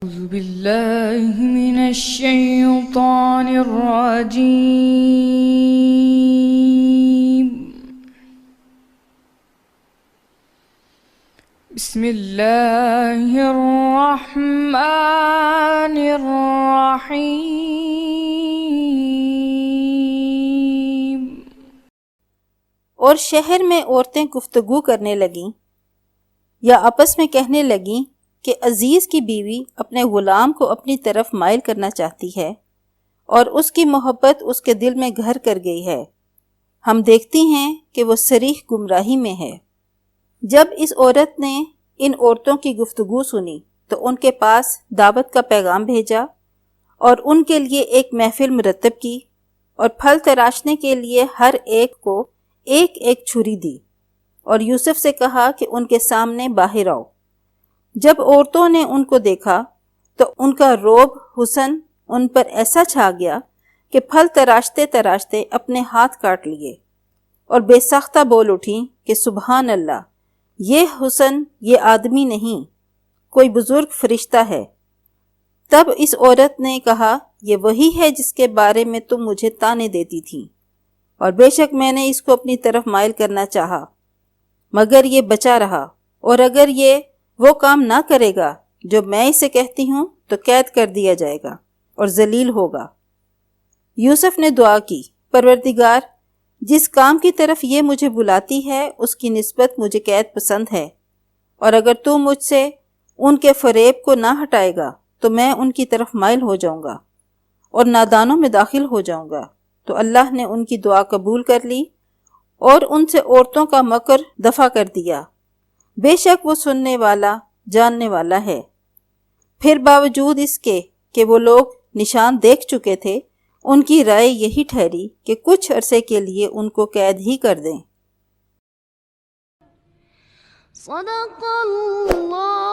أعوذ بالله من الشيطان الرجيم. بسم الله الرحمن الرحيم. اور شہر میں عورتیں گفتگو کرنے لگیں یا آپس میں کہنے لگیں کہ عزیز کی بیوی اپنے غلام کو اپنی طرف مائل کرنا چاہتی ہے اور اس کی محبت اس کے دل میں گھر کر گئی ہے. ہم دیکھتی ہیں کہ وہ صریح گمراہی میں ہے. جب اس عورت نے ان عورتوں کی گفتگو سنی تو ان کے پاس دعوت کا پیغام بھیجا اور ان کے لیے ایک محفل مرتب کی اور پھل تراشنے کے لیے ہر ایک کو ایک ایک چھری دی اور یوسف سے کہا کہ ان کے سامنے باہر آؤ. جب عورتوں نے ان کو دیکھا تو ان کا رعب حسن ان پر ایسا چھا گیا کہ پھل تراشتے تراشتے اپنے ہاتھ کاٹ لیے اور بے ساختہ بول اٹھیں کہ سبحان اللہ، یہ حسن یہ آدمی نہیں، کوئی بزرگ فرشتہ ہے. تب اس عورت نے کہا یہ وہی ہے جس کے بارے میں تم مجھے طعنے دیتی تھی، اور بے شک میں نے اس کو اپنی طرف مائل کرنا چاہا مگر یہ بچا رہا، اور اگر یہ وہ کام نہ کرے گا جو میں اسے کہتی ہوں تو قید کر دیا جائے گا اور ذلیل ہوگا. یوسف نے دعا کی، پروردگار، جس کام کی طرف یہ مجھے بلاتی ہے اس کی نسبت مجھے قید پسند ہے، اور اگر تو مجھ سے ان کے فریب کو نہ ہٹائے گا تو میں ان کی طرف مائل ہو جاؤں گا اور نادانوں میں داخل ہو جاؤں گا. تو اللہ نے ان کی دعا قبول کر لی اور ان سے عورتوں کا مکر دفع کر دیا. بے شک وہ سننے والا جاننے والا ہے. پھر باوجود اس کے کہ وہ لوگ نشان دیکھ چکے تھے، ان کی رائے یہی ٹھہری کہ کچھ عرصے کے لیے ان کو قید ہی کر دیں. صدق اللہ